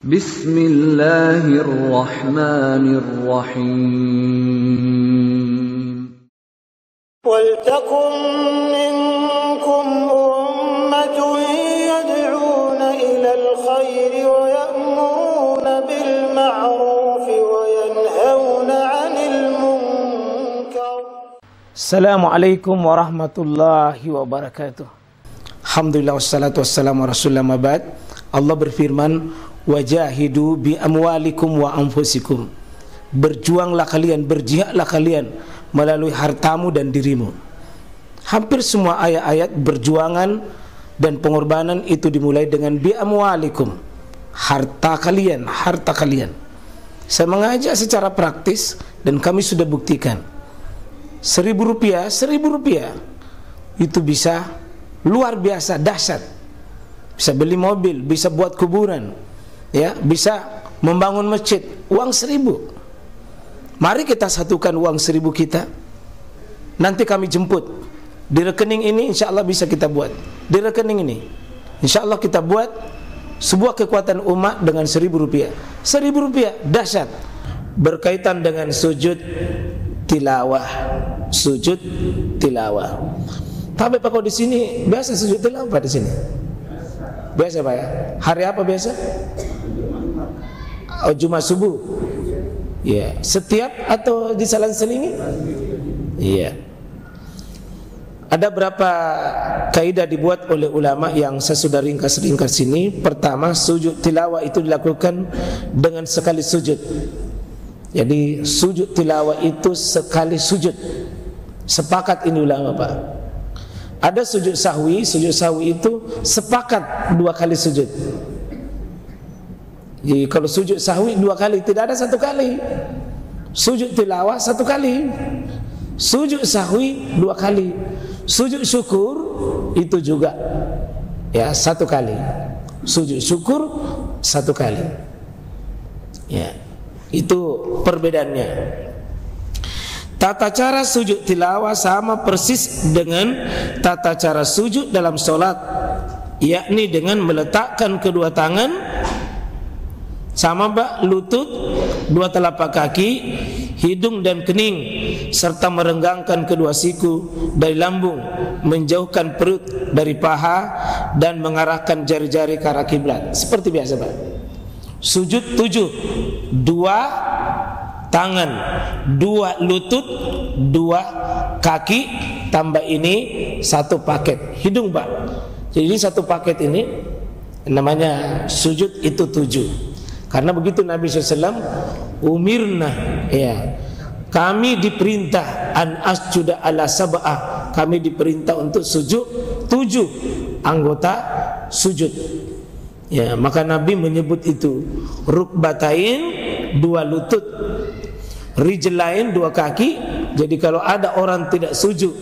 Bismillahirrahmanirrahim. Waltakum minkum ummatun yad'una ilal khairi wa ya'muruna bil ma'ruf wa yanhauna 'anil munkar. Assalamualaikum warahmatullahi wabarakatuh. Alhamdulillah wassalatu wassalamu ala rasulillah mabad. Allah berfirman, wajahidu bi amwalikum wa anfusikum. Berjuanglah kalian, berjihadlah kalian melalui hartamu dan dirimu. Hampir semua ayat-ayat berjuangan dan pengorbanan itu dimulai dengan bi amwalikum, harta kalian, harta kalian. Saya mengajak secara praktis dan kami sudah buktikan. Rp1.000 itu bisa luar biasa dahsyat. Bisa beli mobil, bisa buat kuburan, ya, bisa membangun masjid. Uang 1.000. Mari kita satukan uang 1.000 kita. Nanti kami jemput di rekening ini, insya Allah bisa kita buat. Di rekening ini, insya Allah kita buat sebuah kekuatan umat dengan Rp1.000. Rp1.000 dahsyat. Berkaitan dengan sujud tilawah, sujud tilawah. Tapi Pak, kok di sini biasa sujud tilawah Pak di sini? Biasa Pak ya? Hari apa biasa? Oh, Jumat subuh. Iya. Setiap atau diselang-selingi? Iya. Ada berapa kaidah dibuat oleh ulama yang saya sudah ringkas-ringkas sini. Pertama, sujud tilawah itu dilakukan dengan sekali sujud. Jadi sujud tilawah itu sekali sujud. Sepakat ini ulama Pak. Ada sujud sahwi itu sepakat 2 kali sujud. Jadi kalau sujud sahwi 2 kali, tidak ada 1 kali. Sujud tilawah 1 kali. Sujud sahwi 2 kali. Sujud syukur itu juga ya 1 kali. Sujud syukur 1 kali. Ya, itu perbedaannya. Tata cara sujud tilawah sama persis dengan tata cara sujud dalam solat, yakni dengan meletakkan kedua tangan sama lutut, 2 telapak kaki, hidung dan kening, serta merenggangkan kedua siku dari lambung, menjauhkan perut dari paha, dan mengarahkan jari-jari ke arah kiblat. Seperti biasa Pak. Sujud 7, 2 tangan, 2 lutut, 2 kaki, tambah ini 1 paket hidung Pak. Jadi 1 paket ini namanya sujud itu 7. Karena begitu Nabi SAW, umirna, ya, kami diperintah an asjuda ala sab'ah, kami diperintah untuk sujud 7 anggota sujud. Ya, maka Nabi menyebut itu rukbatain, 2 lutut, rijlain, 2 kaki. Jadi kalau ada orang tidak sujud,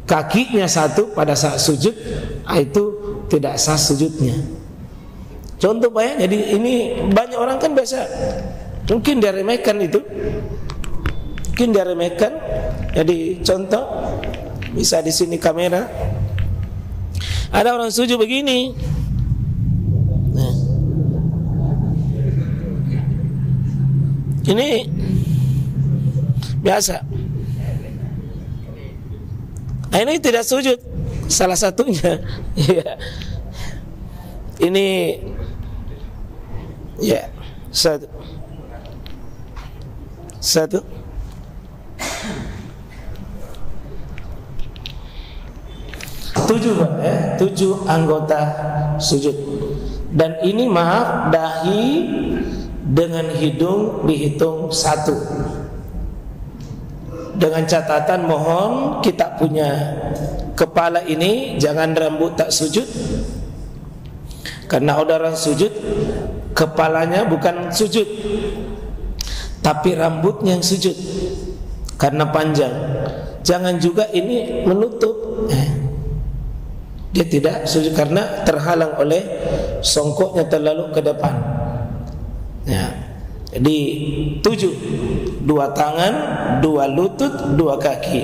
kakinya 1 pada saat sujud, itu tidak sah sujudnya. Contoh Pak ya, jadi ini banyak orang kan biasa mungkin diremehkan itu, mungkin diremehkan. Jadi contoh, bisa di sini kamera, ada orang sujud begini. Nah, ini biasa. Nah, ini tidak sujud, salah satunya. Ini ya satu 7 Pak ya, 7 anggota sujud. Dan ini maaf, dahi dengan hidung dihitung 1. Dengan catatan mohon kita punya kepala ini jangan rambut tak sujud. Karena orang sujud kepalanya bukan sujud, tapi rambutnya yang sujud karena panjang. Jangan juga ini menutup. Dia tidak sujud karena terhalang oleh songkoknya terlalu ke depan. Ya. Jadi 7, 2 tangan, 2 lutut, 2 kaki.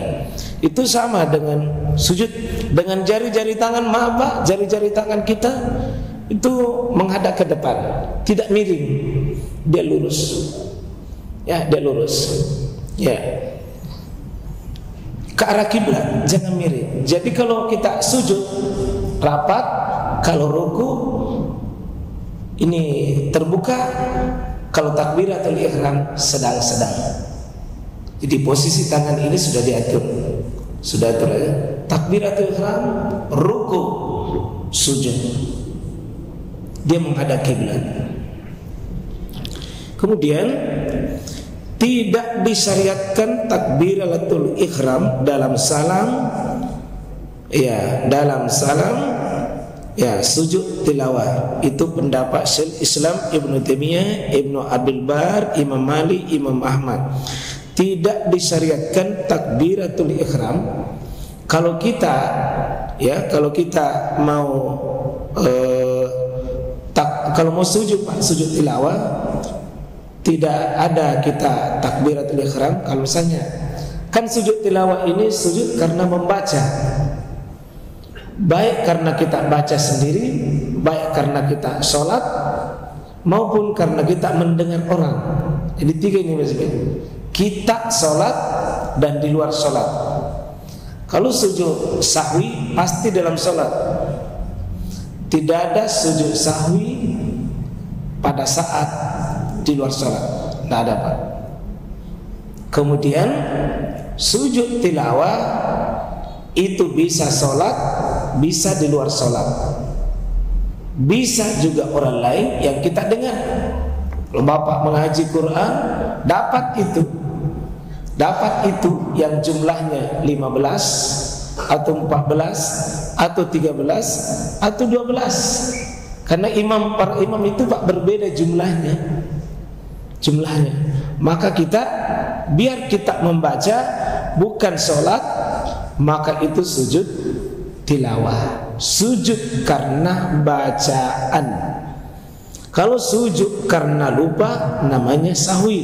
Itu sama dengan sujud. Dengan jari-jari tangan, maaf Pak, jari-jari tangan kita itu menghadap ke depan, tidak miring, dia lurus. Ya, dia lurus. Ya. Ke arah kiblat, jangan miring. Jadi kalau kita sujud rapat, kalau ruku ini terbuka, kalau takbiratul ihram sedang-sedang. Jadi posisi tangan ini sudah diatur. Sudah atur ya. Takbiratul ihram, ruku, sujud. Dia menghadap kiblat. Kemudian tidak disyariatkan takbiratul ihram dalam salam. Ya, dalam salam ya sujud tilawah. Itu pendapat Syekh Islam Ibnu Taimiyah, Ibnu Abdul Bar, Imam Malik, Imam Ahmad. Tidak disyariatkan takbiratul ihram kalau kita mau kalau mau sujud Pak, sujud tilawah, tidak ada kita takbiratul ihram. Kalau misalnya kan sujud tilawah ini sujud karena membaca, baik karena kita baca sendiri, baik karena kita sholat, maupun karena kita mendengar orang. Jadi tiga ini maksudnya. Kita sholat dan di luar sholat. Kalau sujud sahwi pasti dalam sholat. Tidak ada sujud sahwi pada saat di luar sholat. Tidak ada Pak. Kemudian sujud tilawah itu bisa sholat, bisa di luar sholat, bisa juga orang lain yang kita dengar. Kalau Bapak mengaji Quran, dapat itu yang jumlahnya 15 atau 14 atau 13 atau 12. Karena para imam itu Pak berbeda jumlahnya. Maka kita biar kita membaca bukan sholat, maka itu sujud tilawah. Sujud karena bacaan. Kalau sujud karena lupa namanya sahwi.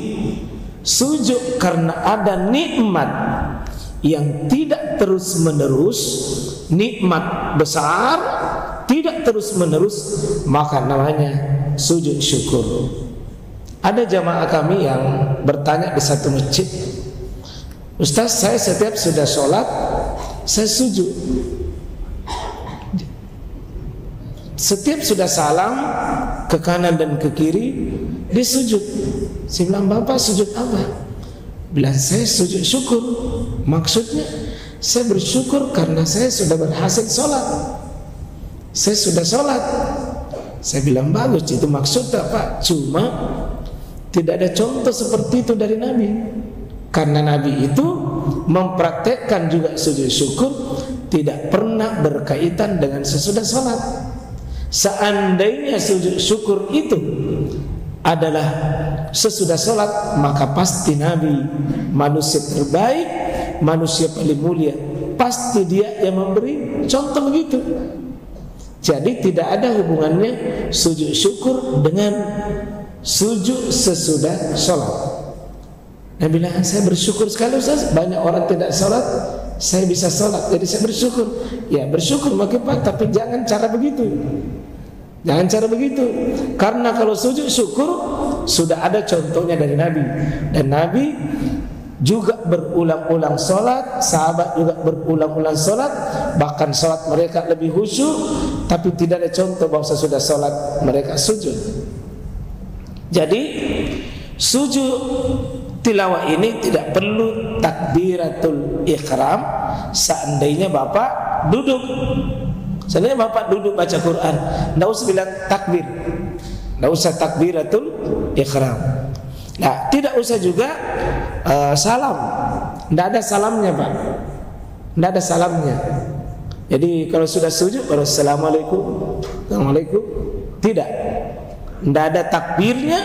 Sujud karena ada nikmat yang tidak terus menerus, nikmat besar tidak terus menerus, maka namanya sujud syukur. Ada jamaah kami yang bertanya di satu masjid, Ustaz, saya setiap sudah sholat saya sujud, setiap sudah salam ke kanan dan ke kiri dia sujud. Saya bilang, Bapak sujud apa? Bilang, saya sujud syukur. Maksudnya saya bersyukur karena saya sudah berhasil sholat, saya sudah sholat. Saya bilang, bagus, itu maksudnya Pak. Cuma tidak ada contoh seperti itu dari Nabi. Karena Nabi itu mempraktekkan juga sujud syukur, tidak pernah berkaitan dengan sesudah sholat. Seandainya sujud syukur itu adalah sesudah sholat, maka pasti Nabi manusia terbaik, manusia paling mulia, pasti dia yang memberi contoh begitu. Jadi tidak ada hubungannya sujud syukur dengan sujud sesudah sholat. Nabi bilang, saya bersyukur sekali Ustaz, banyak orang tidak sholat, saya bisa sholat, jadi saya bersyukur. Ya bersyukur makin Pak, tapi jangan cara begitu. Jangan cara begitu. Karena kalau sujud syukur sudah ada contohnya dari Nabi. Dan Nabi juga berulang-ulang sholat, sahabat juga berulang-ulang sholat, bahkan sholat mereka lebih khusyuk, tapi tidak ada contoh bahwa sesudah sholat mereka sujud. Jadi sujud tilawah ini tidak perlu takbiratul ihram. Seandainya Bapak duduk, seandainya Bapak duduk baca Quran, tidak usah bilang takbir, tidak usah takbiratul ihram. Nah, tidak usah juga salam, tidak ada salamnya Pak, tidak ada salamnya. Jadi kalau sudah sujud baru assalamualaikum, assalamualaikum, tidak ada takbirnya,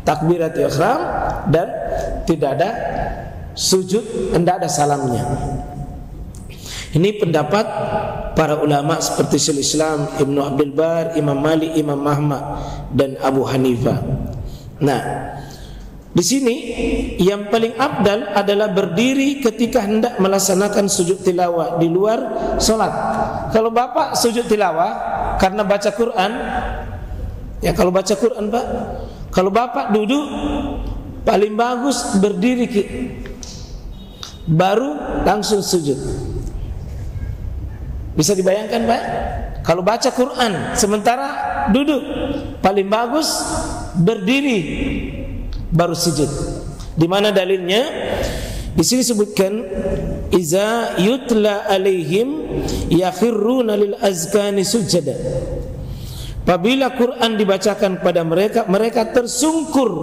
takbiratul ihram, dan tidak ada sujud, tidak ada salamnya. Ini pendapat para ulama seperti Syekh Islam Ibnu Abdul Bar, Imam Malik, Imam Ahmad dan Abu Hanifah. Nah, Di sini yang paling afdal adalah berdiri ketika hendak melaksanakan sujud tilawah di luar solat. Kalau bapak sujud tilawah karena baca Quran, ya kalau baca Quran pak, kalau bapak duduk paling bagus berdiri baru langsung sujud. Bisa dibayangkan pak? Kalau baca Quran sementara duduk paling bagus berdiri baru sujud. Di mana dalilnya? Di sini sebutkan iza yutla alaihim yakhirruna lil azkani sujada. Apabila Quran dibacakan pada mereka, mereka tersungkur.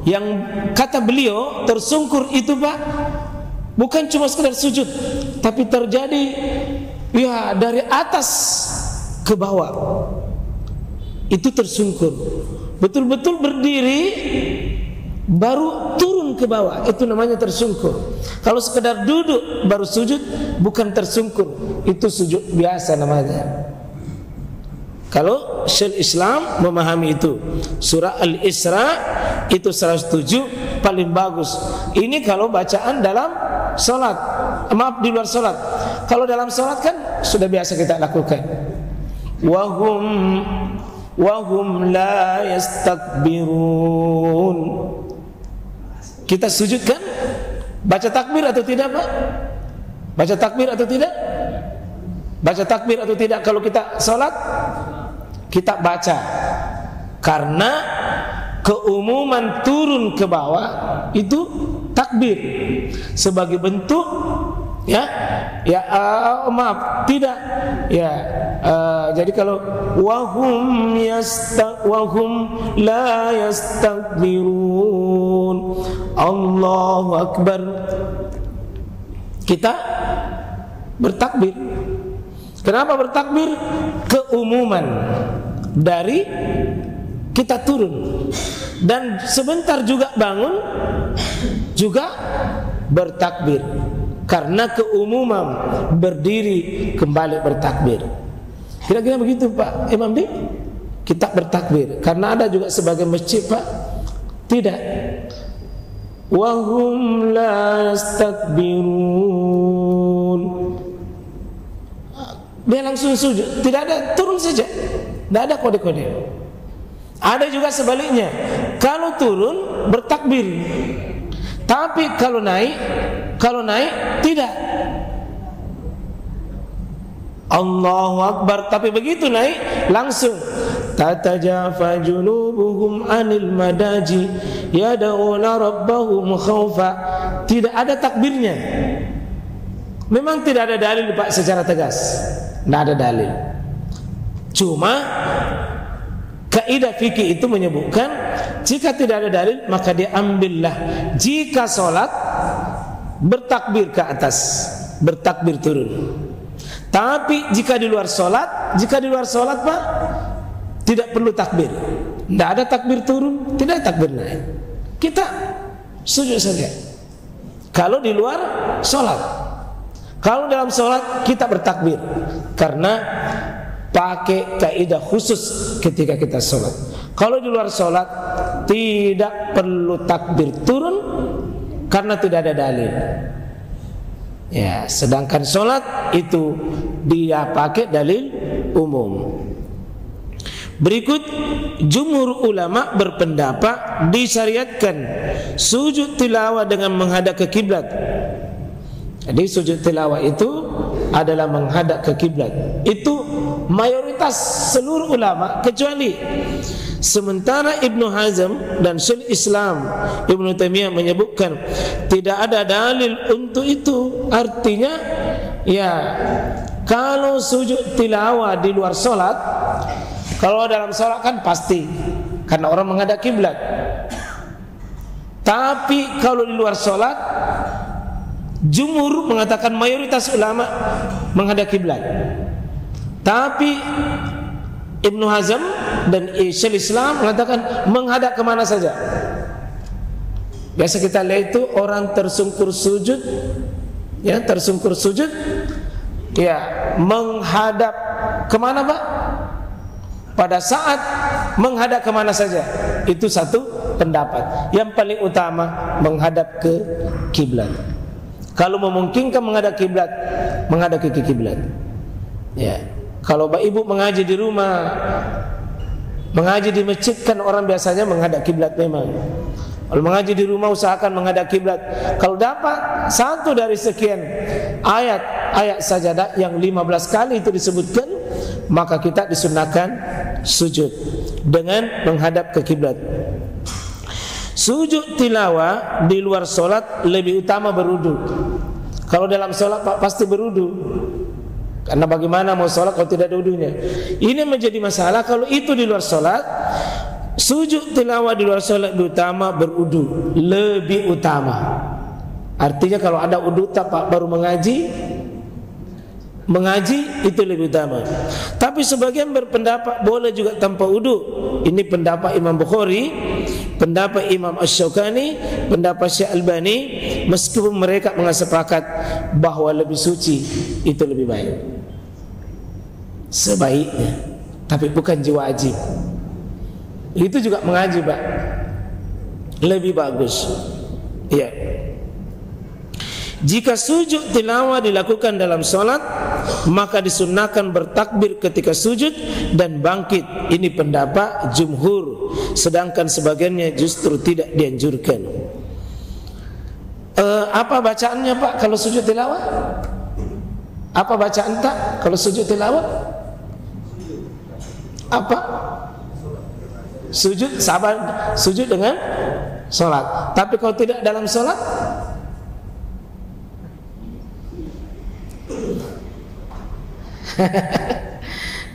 Yang kata beliau tersungkur itu pak, bukan cuma sekedar sujud, tapi terjadi ya dari atas ke bawah. Itu tersungkur. Betul-betul berdiri baru turun ke bawah, itu namanya tersungkur. Kalau sekedar duduk baru sujud bukan tersungkur, itu sujud biasa namanya. Kalau Syekh Islam memahami itu, surah Al-Isra itu 107 paling bagus. Ini kalau bacaan dalam salat, maaf di luar salat. Kalau dalam salat kan sudah biasa kita lakukan. Wahum la yastakbirun. Kita sujud kan? Baca takbir atau tidak pak? Baca takbir atau tidak? Baca takbir atau tidak kalau kita salat? Kita baca. Karena keumuman turun ke bawah itu takbir sebagai bentuk maaf tidak ya jadi kalau wahum la yastakbirun Allahu Akbar, kita bertakbir. Kenapa bertakbir? Keumuman dari kita turun dan sebentar juga bangun juga bertakbir. Karena keumuman berdiri kembali bertakbir. Kira-kira begitu Pak Imam Dik? Kita bertakbir. Karena ada juga sebagai masjid Pak, tidak. Wahum la yastakbirun. Dia langsung sujud, tidak ada, turun saja, tidak ada kode-kode. Ada juga sebaliknya, kalau turun bertakbir, tapi kalau naik tidak. Allahu Akbar, tapi begitu naik langsung tatajafa junubuhum anil madaji yad'una rabbahum khaufa. Tidak ada takbirnya. Memang tidak ada dalil Pak secara tegas, tidak ada dalil. Cuma kaidah fikih itu menyebutkan jika tidak ada dalil maka diambillah. Jika sholat bertakbir ke atas, bertakbir turun. Tapi jika di luar sholat Pak tidak perlu takbir. Tidak ada takbir turun, tidak ada takbir naik. Kita sujud saja. Kalau di luar sholat. Kalau dalam sholat kita bertakbir karena pakai kaidah khusus ketika kita sholat. Kalau di luar sholat tidak perlu takbir turun karena tidak ada dalil. Ya, sedangkan sholat itu dia pakai dalil umum. Berikut jumhur ulama berpendapat disyariatkan sujud tilawah dengan menghadap ke kiblat. Jadi sujud tilawah itu adalah menghadap ke kiblat. Itu mayoritas seluruh ulama kecuali sementara Ibnu Hazm dan Syekh Islam Ibnu Taimiyah menyebutkan tidak ada dalil untuk itu. Artinya ya kalau sujud tilawah di luar sholat, kalau dalam sholat kan pasti karena orang menghadap kiblat. Tapi kalau di luar sholat, jumhur mengatakan mayoritas ulama menghadap kiblat. Tapi Ibnu Hazm dan Syekh Islam mengatakan menghadap kemana saja. Biasa kita lihat itu orang tersungkur sujud, ya tersungkur sujud, ya menghadap kemana Pak? Pada saat menghadap kemana saja itu satu pendapat. Yang paling utama menghadap ke kiblat. Kalau memungkinkan menghadap kiblat, menghadap ke kiblat. Ya. Kalau Bapak Ibu mengaji di rumah, mengaji di masjid kan orang biasanya menghadap kiblat memang. Kalau mengaji di rumah usahakan menghadap kiblat. Kalau dapat satu dari sekian ayat sajadah yang 15 kali itu disebutkan, maka kita disunahkan sujud dengan menghadap ke kiblat. Sujud tilawah di luar solat lebih utama berudu. Kalau dalam solat Pak pasti berudu. Karena bagaimana mau sholat kalau tidak ada wudunya? Ini menjadi masalah kalau itu di luar sholat. Sujud tilawah di luar sholat lebih utama berudu, lebih utama. Artinya kalau ada wudu tak baru mengaji itu lebih utama. Tapi sebagian berpendapat boleh juga tanpa wudu. Ini pendapat Imam Bukhari, pendapat Imam Asy-Syaukani, pendapat Syekh Albani. Meskipun mereka mengesepakat bahwa lebih suci itu lebih baik, sebaiknya, tapi bukan wajib. Itu juga mengaji Pak, lebih bagus. Ya. Jika sujud tilawah dilakukan dalam sholat, maka disunnahkan bertakbir ketika sujud dan bangkit. Ini pendapat jumhur, sedangkan sebagiannya justru tidak dianjurkan. Apa bacaannya Pak kalau sujud tilawah? Apa bacaan tak kalau sujud tilawah? Apa? Sujud sujud dengan sholat. Tapi kalau tidak dalam sholat,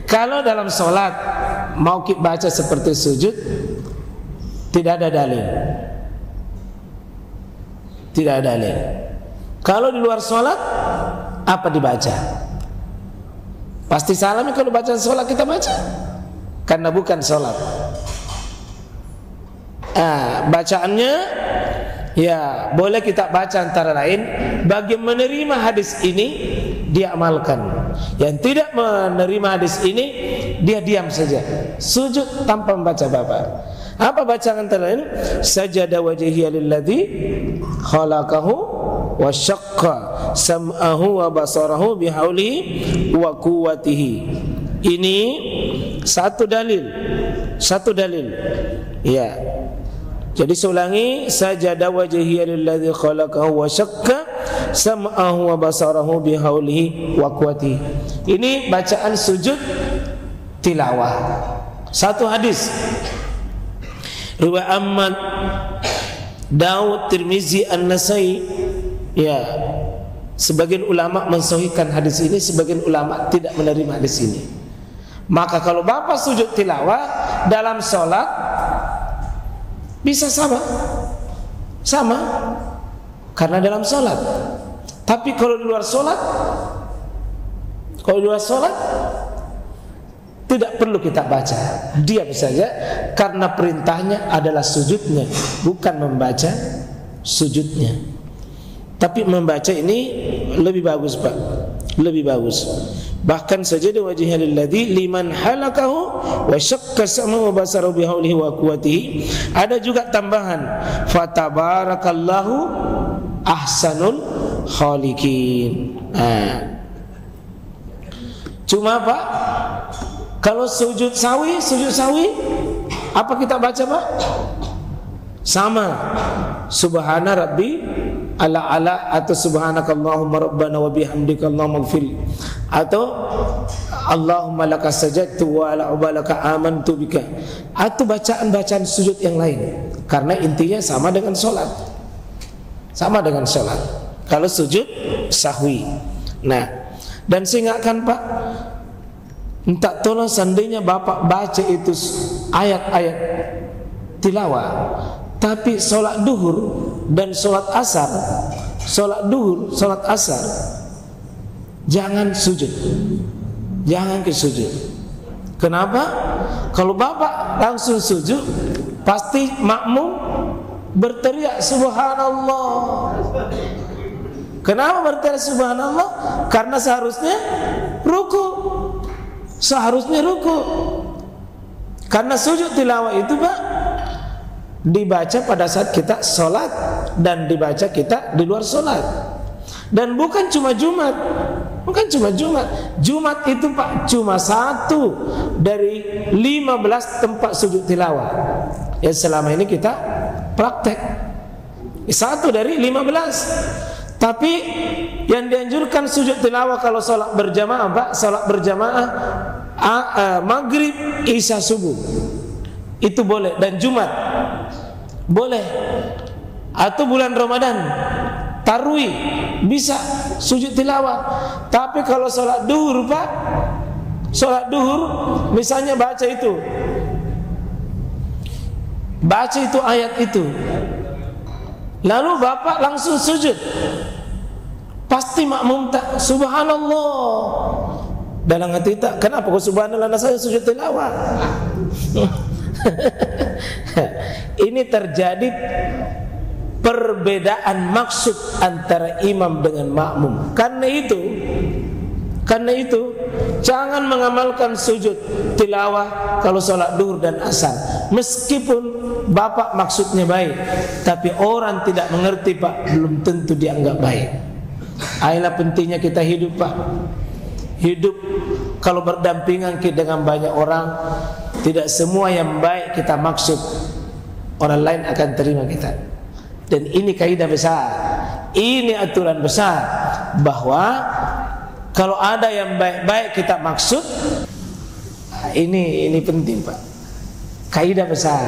kalau dalam sholat mau baca seperti sujud, tidak ada dalil. Tidak ada dalil. Kalau di luar sholat, apa dibaca? Pasti salam kalau baca sholat kita baca, karena bukan sholat. Bacaannya ya boleh kita baca antara lain bagi menerima hadis ini dia amalkan. Yang tidak menerima hadis ini dia diam saja, sujud tanpa membaca Bapak. Apa bacaan antara lain? Sajada wajhiya lilladzi khalaqahu wa syaqqa sam'ahu wa basarahu bihaulihi wa quwwatihi. Ini satu dalil. Ya. Jadi saya ulangi, sajada wajhiya lilladzi khalaqahu wa syaqqa sam'ahu wa basarahu bihaulihi wa quwwatihi. Ini bacaan sujud tilawah. Satu hadis riwayat Ahmad, Daud, Tirmizi, An-Nasai. Ya, sebagian ulama mensahihkan hadis ini, sebagian ulama tidak menerima hadis ini. Maka kalau Bapak sujud tilawah dalam sholat bisa sama karena dalam sholat. Tapi kalau di luar sholat, tidak perlu kita baca, diam saja, karena perintahnya adalah sujudnya, bukan membaca sujudnya. Tapi membaca ini lebih bagus Pak, lebih bagus. Bahkan sajada wajhiya lilladzi liman halakahu wa syaqqa sam'ahu wa basarahu bihaulihi wa quwwatihi. Ada juga tambahan fatabarakallahu ahsanul khaliqin. Cuma Pak, kalau sujud sawi apa kita baca Pak? Sama, subhana rabbi ala atau subhanakallahumma rabbana wa bihamdika allahumma ighfir, atau Allahumma laka sajadtu wa ala ubalaka amantu bika, atau bacaan-bacaan sujud yang lain. Karena intinya sama dengan sholat, kalau sujud sahwi. Nah, dan saya ingatkan Pak, minta tolong seandainya Bapak baca itu ayat-ayat tilawah, tapi sholat duhur dan sholat asar, jangan sujud, jangan ke sujud. Kenapa? Kalau Bapak langsung sujud, pasti makmum berteriak subhanallah. Kenapa berteriak subhanallah? Karena seharusnya ruku. Karena sujud tilawah itu Pak dibaca pada saat kita sholat dan dibaca kita di luar sholat. Dan bukan cuma Jumat, bukan cuma Jumat. Jumat itu Pak cuma satu dari 15 tempat sujud tilawah yang selama ini kita praktek. Satu dari 15. Tapi yang dianjurkan sujud tilawah kalau sholat berjamaah Pak, sholat berjamaah maghrib, isya, subuh itu boleh, dan Jumat boleh, atau bulan Ramadan tarwih bisa sujud tilawah. Tapi kalau sholat duhur Pak, sholat duhur misalnya baca itu ayat itu, lalu Bapak langsung sujud, pasti makmum tak subhanallah dalam hati tak, kenapa kok subhanallah saya sujud tilawah? Ini terjadi perbedaan maksud antara imam dengan makmum. Karena itu jangan mengamalkan sujud tilawah kalau sholat duhur dan asar. Meskipun Bapak maksudnya baik, tapi orang tidak mengerti Pak, belum tentu dianggap baik. Ayolah pentingnya kita hidup Pak. Hidup kalau berdampingan kita dengan banyak orang, tidak semua yang baik kita maksud orang lain akan terima kita. Dan ini kaidah besar, ini aturan besar, bahwa kalau ada yang baik-baik kita maksud, ini penting Pak. Kaidah besar.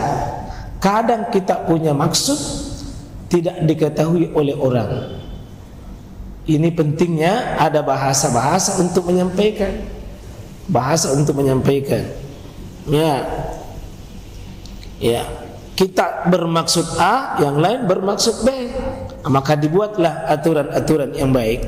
Kadang kita punya maksud tidak diketahui oleh orang. Ini pentingnya ada bahasa-bahasa untuk menyampaikan. Bahasa untuk menyampaikan. Ya. Kita bermaksud A, yang lain bermaksud B. Maka dibuatlah aturan-aturan yang baik.